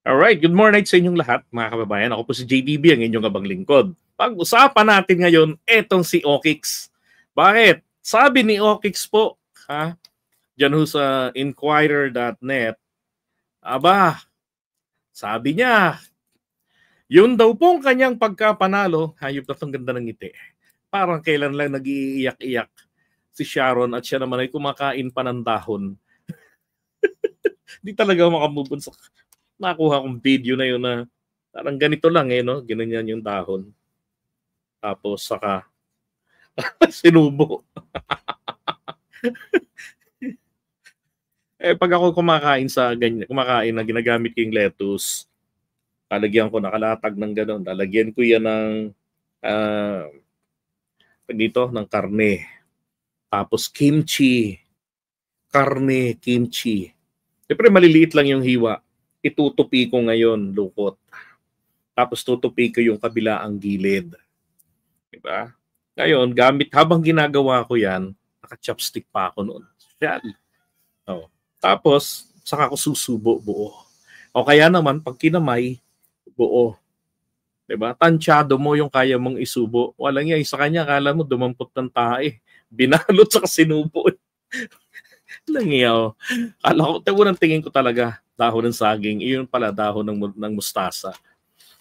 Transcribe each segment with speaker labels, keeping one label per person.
Speaker 1: Alright, good morning sa inyong lahat, mga kababayan. Ako po si JBB, ang inyong abang lingkod. Pag-usapan natin ngayon, etong si Okix. Bakit? Sabi ni Okix po, dyan ho sa inquirer.net, aba, sabi niya, yun daw pong kanyang pagkapanalo, hayop na tong ganda ng ngiti. Parang kailan lang nag-iiyak-iyak si Sharon at siya naman ay kumakain pa ng dahon. Di talaga makamove on sa nakuha kong video na yun na parang ganito lang no? Ganyan yung dahon. Tapos saka sinubo. Pag ako kumakain sa ganyan, kumakain na ginagamit ko yung lettuce, lalagyan ko nakalatag ng gano'n, lalagyan ko yan ng ng karne. Tapos kimchi. Karne, kimchi. Siyempre maliliit lang yung hiwa. Itutupi ko ngayon, lukot. Tapos tutupi ko yung kabilaang gilid. Diba? Ngayon, habang ginagawa ko yan, naka-chopstick pa ako noon. Yan. Oh. Tapos, saka ko susubo buo. O kaya naman, pag kinamay, buo. Diba? Tansyado mo yung kaya mong isubo. Walang yan. Sa kanya, akala mo dumampot ng tae. Binalot sa sinubo. Langiyaw. Kala ko, unang tingin ko talaga, dahon ng saging. Iyon pala, dahon ng mustasa.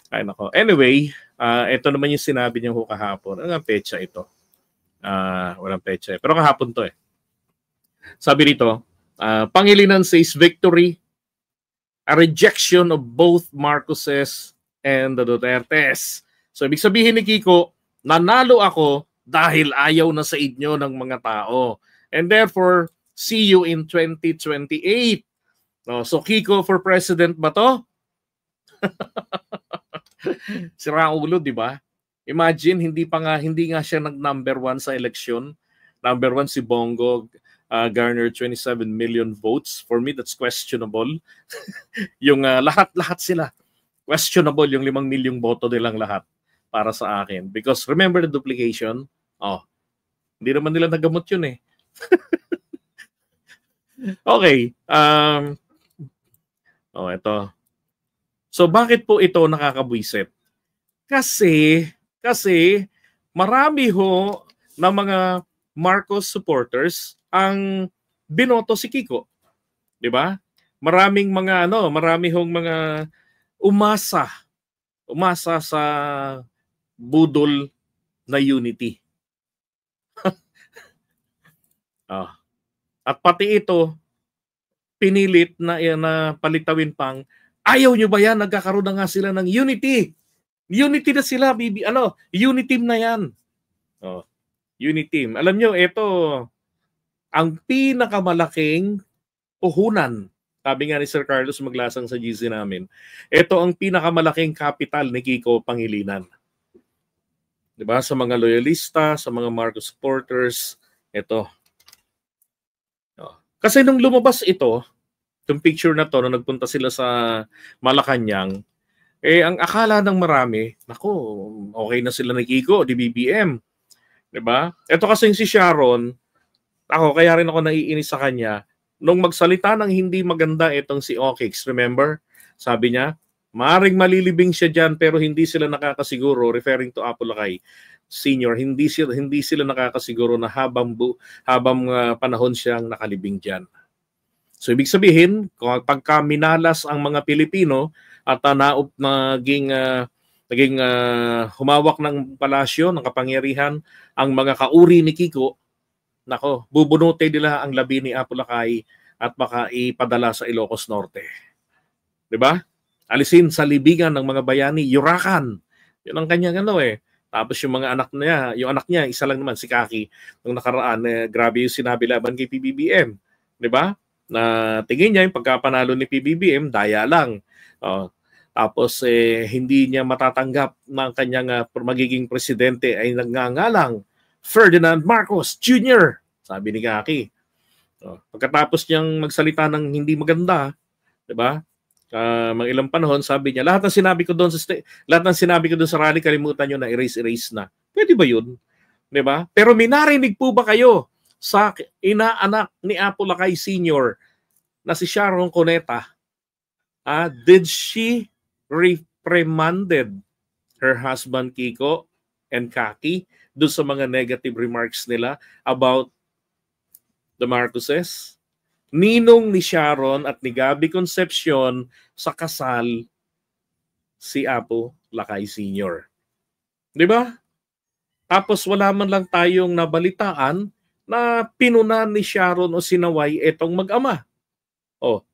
Speaker 1: Ay, nako. Anyway, ito naman yung sinabi niya kahapon. Ang petsa ito. Walang petsa. Pero kahapon to Sabi rito, Pangilinan says victory, a rejection of both Marcoses and the Dutertes. So, ibig sabihin ni Kiko, nanalo ako dahil ayaw na sa inyo ng mga tao. And therefore, see you in 2028. So, Kiko for president ba to? Sira ulo, di ba? Imagine, hindi nga siya nag-number 1 sa eleksyon. Number 1 si Bongo, garnered 27 million votes. For me, that's questionable. Yung lahat sila. Questionable yung 5 milyong boto nilang lahat para sa akin. Because remember the duplication? Hindi naman nila nagamot yun Okay. Ito. So bakit po ito nakakabwisit? Kasi marami ho ng mga Marcos supporters ang binoto si Kiko. 'Di ba? Marami hong mga umasa sa budol na unity. At pati ito pinilit na palitawin pang ayaw nyo ba yan? Nagkakaroon na nga sila ng unity. Unity na sila, uniteam na yan. Uniteam. Alam nyo, ito ang pinakamalaking puhunan. Sabi nga ni Sir Carlos Maglasang sa GC namin, ito ang pinakamalaking capital ni Kiko Pangilinan. Diba? Sa mga loyalista, sa mga Marcos supporters, ito. Kasi nung lumabas ito, itong picture na to, nung nagpunta sila sa Malacanang, ang akala ng marami, naku, okay na sila ni Kiko, di BBM. Diba? Ito kasi si Sharon, kaya rin ako naiinis sa kanya, nung magsalita ng hindi maganda itong si Okix, remember? Sabi niya, maaaring malilibing siya dyan pero hindi sila nakakasiguro, referring to Apolacay Senior, hindi sila nakakasiguro na habang panahon siyang nakalibing dyan. So ibig sabihin, pagka minalas ang mga Pilipino at naging humawak ng palasyo, ng kapangyarihan, ang mga kauri ni Kiko, bubunutin nila ang labi ni Apolacay at baka ipadala sa Ilocos Norte. 'Di ba? Alisin sa libingan ng mga bayani, yurakan. Yun ang kanyang Tapos yung mga anak niya, isa lang naman si Kaki. Nung nakaraan, grabe yung sinabi laban kay PBBM, 'di ba? Na tingin niya yung pagkapanalo ni PBBM, daya lang. Tapos hindi niya matatanggap na ang kanyang magiging presidente ay nagngangalang Ferdinand Marcos Jr., sabi ni Kaki. Pagkatapos niyang magsalita ng hindi maganda, 'di ba? Mga ilang panahon, sabi niya, lahat ng sinabi ko doon sa rally, kalimutan niyo na, erase na. Pwede ba 'yun? 'Di ba? Pero minarinig po ba kayo sa inaanak ni Apolacay Senior na si Sharon Cuneta? Did she reprimanded her husband Kiko and Kaki doon sa mga negative remarks nila about the Marcoses? Ninong ni Sharon at ni Gabby Concepcion sa kasal si Apo Lakay Sr. Di ba? Tapos wala man lang tayong nabalitaan na pinunan ni Sharon o sinaway etong mag-ama.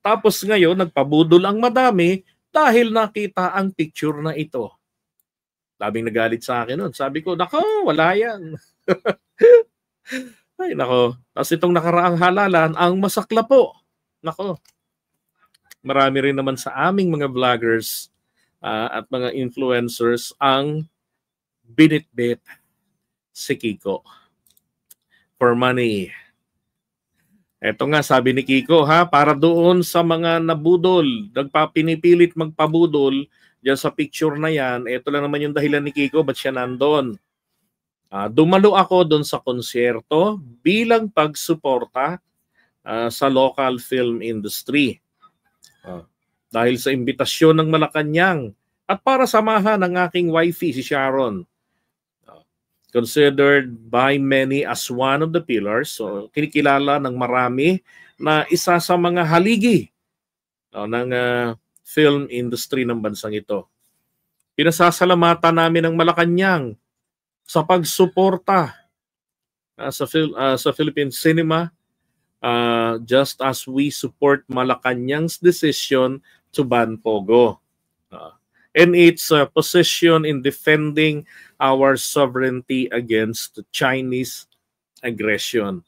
Speaker 1: Tapos ngayon nagpabudol ang madami dahil nakita ang picture na ito. Daming nagalit sa akin nun. Sabi ko, nako, wala yan. Ay, nako. Tapos itong nakaraang halalan, ang masakla po. Nako. Marami rin naman sa aming mga vloggers at mga influencers ang binitbit si Kiko for money. Eto nga, sabi ni Kiko, para doon sa mga nabudol, pinipilit magpabudol diyan sa picture na yan, ito lang naman yung dahilan ni Kiko, ba't siya nandun? Dumalo ako doon sa konsyerto bilang pagsuporta sa local film industry. Dahil sa imbitasyon ng Malacanang at para samahan ng aking wifey, si Sharon. Considered by many as one of the pillars. So, kinikilala ng marami na isa sa mga haligi ng film industry ng bansang ito. Pinasasalamatan namin ng Malacanang sa pagsuporta sa Philippine cinema just as we support Malacanang's decision to ban Pogo. And its position in defending our sovereignty against Chinese aggression.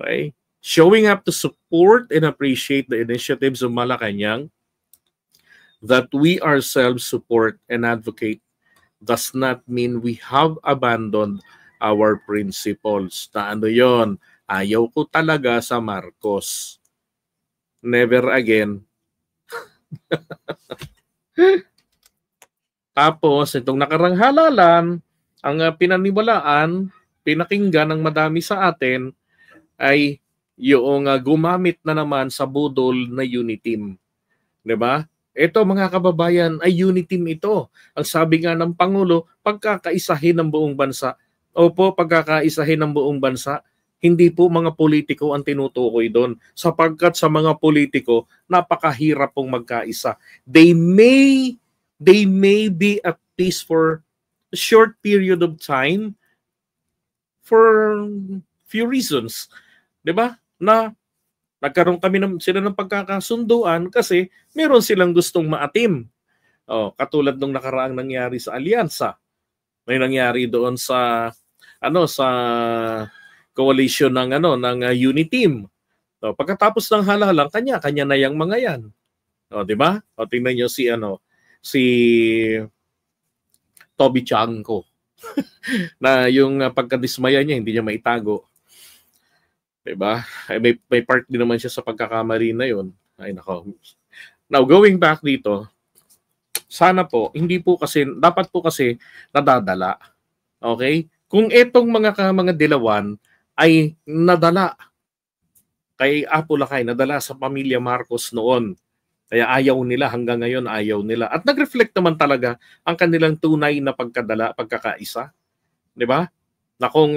Speaker 1: Okay? Showing up to support and appreciate the initiatives of Malacanang that we ourselves support and advocate does not mean we have abandoned our principles. Na ano yun? Ayaw ko talaga sa Marcos. Never again. Tapos, itong nakarang halalan, ang pinaniwalaan, pinakinggan ng madami sa atin, ay yung gumamit na naman sa budol na Uniteam. Diba? Ito mga kababayan, ay Uniteam ito. Ang sabi nga ng Pangulo, pagkakaisahin ng buong bansa. Opo, pagkakaisahin ng buong bansa. Hindi po mga politiko ang tinutukoy doon. Sapagkat sa mga politiko, napakahirap pong magkaisa. They may be at peace for a short period of time for few reasons. 'Di ba? Na nagkaroon sila ng pagkakasunduan kasi meron silang gustong maatim. Katulad nung nakaraang nangyari sa Alyansa. May nangyari doon sa sa coalition ng Uniteam. Pagkatapos ng halalang kanya-kanya na yang mga yan. 'Di ba? Tingnan niyo si Toby Chanko na yung pagkadismaya niya hindi niya maitago. Diba? May part din naman siya sa pagkakamali na yun. Ay nako. Now going back dito, sana po dapat po kasi nadadala. Okay? Kung etong mga dilawan ay nadala kay Apo Lakay, nadala sa pamilya Marcos noon. Kaya ayaw nila, hanggang ngayon ayaw nila. At nag-reflect naman talaga ang kanilang tunay na pagkakaisa. Di ba? Na kung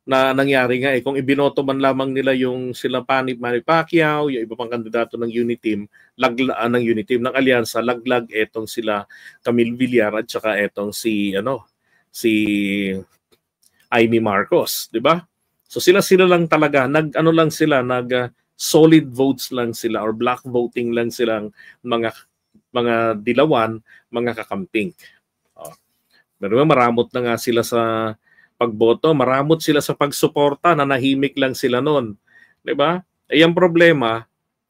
Speaker 1: na nangyari nga kung ibinoto man lamang nila yung sila Manny Pacquiao, yung iba pang kandidato ng Uniteam, ng Alyansa, laglag etong sila Camille Villar at saka etong si Amy Marcos, di ba? So sila lang talaga, solid votes lang sila or black voting lang silang mga dilawan, mga kakamping. Pero maramot na nga sila sa pagboto, maramot sila sa pagsuporta, nanahimik lang sila noon. 'Di ba? Ang problema,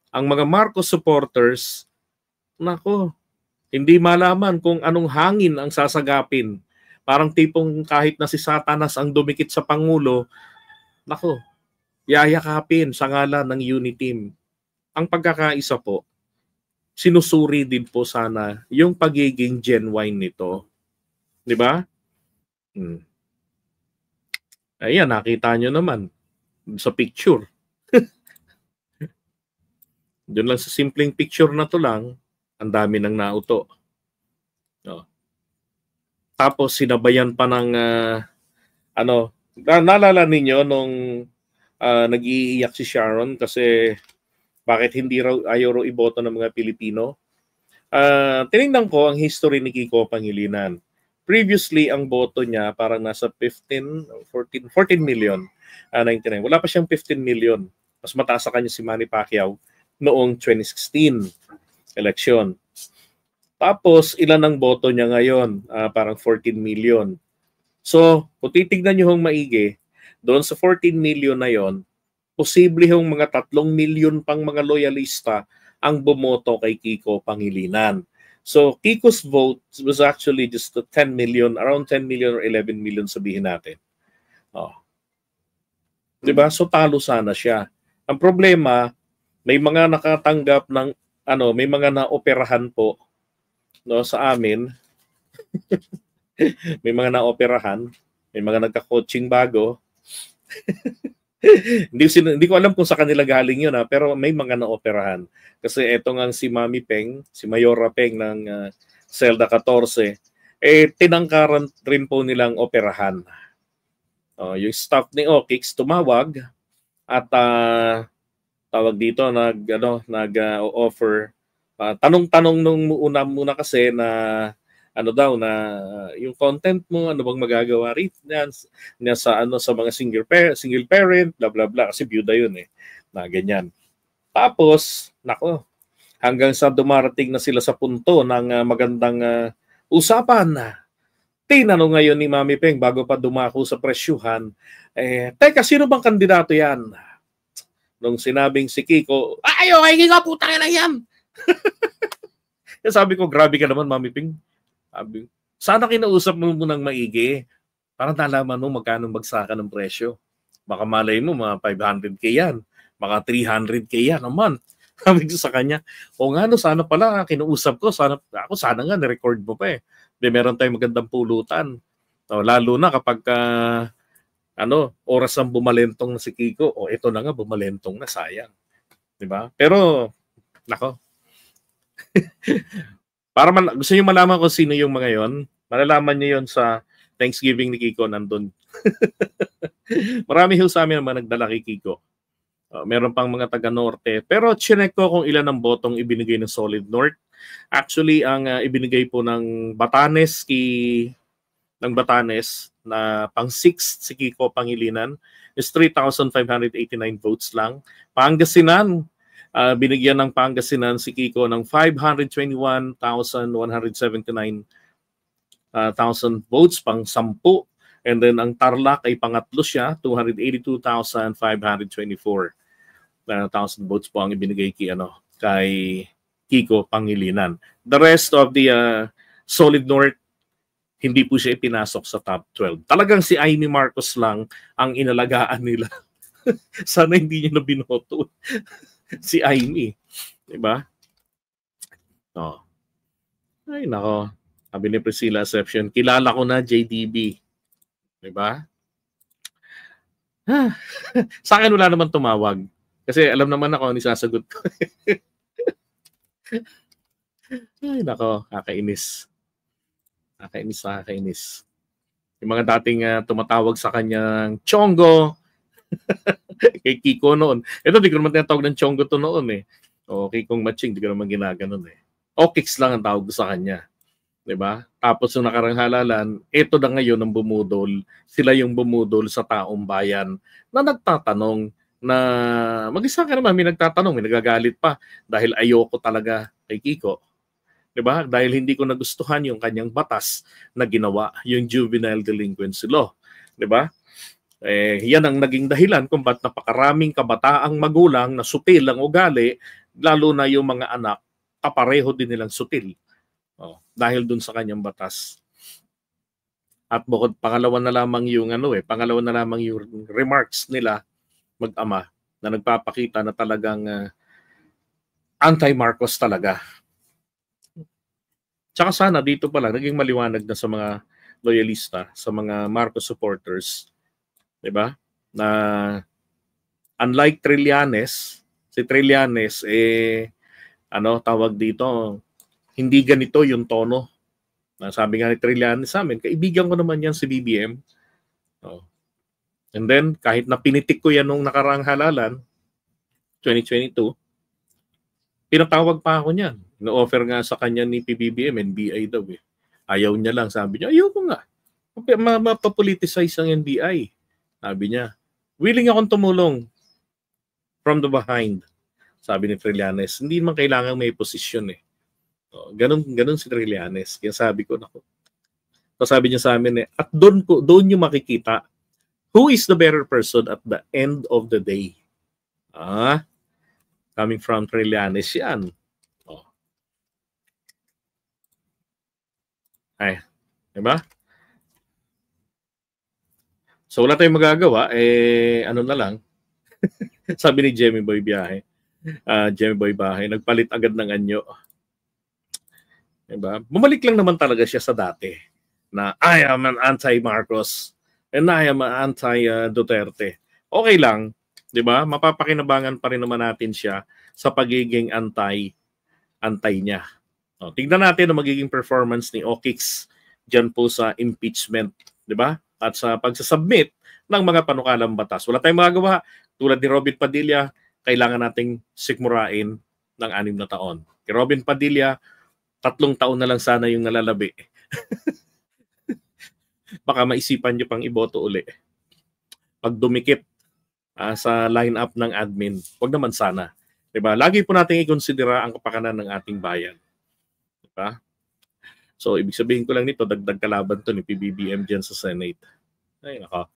Speaker 1: ang mga Marcos supporters, nako, hindi malaman kung anong hangin ang sasagapin. Parang tipong kahit na si Satanas ang dumikit sa Pangulo, nako, yayakapin sa ngalan ng Uniteam. Ang pagkakaisa po, sinusuri din po sana yung pagiging genuine nito. 'Di ba? Ayan, nakita nyo naman sa picture. Doon lang sa simpleng picture na to lang, ang dami ng nauto. No. Tapos sinabayan pa ng naalala ninyo nung nag-iiyak si Sharon kasi bakit hindi raw ayaw raw iboto ng mga Pilipino? Tinignan ko ang history ni Kiko Pangilinan. Previously, ang boto niya parang nasa 14 million, 99. Wala pa siyang 15 million. Mas mataas sa kanya si Manny Pacquiao noong 2016 election. Tapos, ilan ang boto niya ngayon? Parang 14 million. So, kung titignan niyo hong maigi, doon sa 14 million na yon, posible hong mga 3 million pang mga loyalista ang bumoto kay Kiko Pangilinan. So, Kiko's vote was actually just 10 million, around 10 million or 11 million sabihin natin. Oh. Diba? So, talo sana siya. Ang problema, may mga nakatanggap ng, may mga naoperahan po no, sa amin. May mga naoperahan, may mga nagka-coaching bago. Hindi ko alam kung sa kanila galing yun, pero may mga naoperahan. Kasi eto nga si Mami Peng, si Mayora Peng ng Zelda 14, tinangkaran rin po nilang operahan. Yung staff ni Okix tumawag at tawag dito nag-offer. Tanong-tanong nung muna kasi na na yung content mo, ano bang magagawa rin niya sa mga single parent, bla bla bla, kasi byuda yun na ganyan. Tapos hanggang sa dumarating na sila sa punto ng magandang usapan. Tinanong ngayon ni Mami Peng bago pa dumako sa presyuhan, teka, sino bang kandidato yan? Nung sinabing si Kiko, okay Kiko, putang ina yan. Sabi ko, grabe ka naman Mami Peng. Sana kinausap mo munang maigi para nalaman mo magkano bagsakan ng presyo. Baka malay mo mga 500k yan, baka 300k yan naman. Sabi ko sa kanya, sana pala kinausap ko, sana nga na-record mo pa meron tayong magandang pulutan. Lalo na kapag oras ang bumalentong na si Kiko, ito na nga bumalentong na, sayang. 'Di ba? Pero nako. Para gusto niyo malaman kung sino yung mga yon, malalaman niyo yon sa Thanksgiving ni Kiko nandun. Marami ho sa amin naman nagdala kay Kiko. Meron pang mga taga-norte. Pero chinek ko kung ilan ang botong ibinigay ng Solid North. Actually, ang ibinigay po ng Batanes na pang 6th si Kiko Pangilinan is 3,589 votes lang. Pangasinan, binigyan ng Pangasinan si Kiko ng 521,179 votes, pang 10. And then ang Tarlac ay pangatlo siya, 282,524 votes po ang ibinigay kay Kiko Pangilinan. The rest of the Solid North, hindi po siya ipinasok sa top 12. Talagang si Amy Marcos lang ang inalagaan nila. Sana hindi niya na binoto si Amy. Diba? Ay, nako. Sabi ni Priscilla Asception, kilala ko na JDB. Diba? Sa akin wala naman tumawag. Kasi alam naman ako ni sasagot ko. Ay, nako. Kakainis. Kakainis. Yung mga dating tumatawag sa kanyang Chongo, kay Kiko noon. Ito, di ko naman tinatawag ng Chongo to noon O Kikong Matching, di ko naman ginaganon Okix lang ang tawag sa kanya. Diba? Tapos yung nakarang halalan, ito na ngayon ang bumudol. Sila yung bumudol sa taong bayan na nagtatanong na mag-isa ka naman, may nagtatanong, may nagagalit pa dahil ayoko talaga kay Kiko. Diba? Dahil hindi ko nagustuhan yung kanyang batas na ginawa, yung juvenile delinquency law. Diba? Yan ang naging dahilan kung ba't napakaraming kabataang magulang na sutil ang ugali, lalo na yung mga anak, kapareho din nilang sutil. Dahil dun sa kanyang batas. At bukod pangalawa na lamang yung remarks nila mag-ama na nagpapakita na talagang anti-Marcos talaga. Tsaka sana dito pa lang naging maliwanag na sa mga loyalista, sa mga Marcos supporters, 'di ba? Na unlike Trillanes, Si Trillanes, tawag dito, hindi ganito yung tono. Sabi nga ni Trillanes sa amin, kaibigan ko naman yan si BBM. Oh. And then, kahit na pinitik ko yan nung nakaraang halalan, 2022, pinatawag pa ako niyan. No-offer nga sa kanya ni PBBM, NBI daw eh. Ayaw niya lang, sabi niya, ayaw ko nga. Mapapoliticize ang NBI. Sabi niya, willing akong tumulong from the behind. Sabi ni Trillanes, hindi man kailangan may posisyon eh. Ganun si Trillanes. Kaya sabi ko, nako. So sabi niya sa amin at doon yung makikita who is the better person at the end of the day. Coming from Trillanes yan. Diba? So wala tayong magagawa, ano na lang. Sabi ni Jemmy Boy Biyahe, Jemmy Boy Bahay, nagpalit agad ng anyo. Diba? Bumalik lang naman talaga siya sa dati na I am an anti-Marcos and I am an anti-Duterte. Okay lang, diba? Mapapakinabangan pa rin naman natin siya sa pagiging anti niya. Tingnan natin ang magiging performance ni Okix dyan po sa impeachment, diba? At sa pagsasubmit ng mga panukalang batas. Wala tayong magagawa. Tulad ni Robin Padilla, kailangan nating sikmurain ng 6 na taon. Kay Robin Padilla, 3 taon na lang sana yung nalalabi. Baka maisipan nyo pang iboto uli. Pag dumikit sa lineup ng admin, wag naman sana. Diba? Lagi po natin i-considera ang kapakanan ng ating bayan. Diba? So, ibig sabihin ko lang nito, dagdag kalaban to ni PBBM dyan sa Senate. Ay, naka.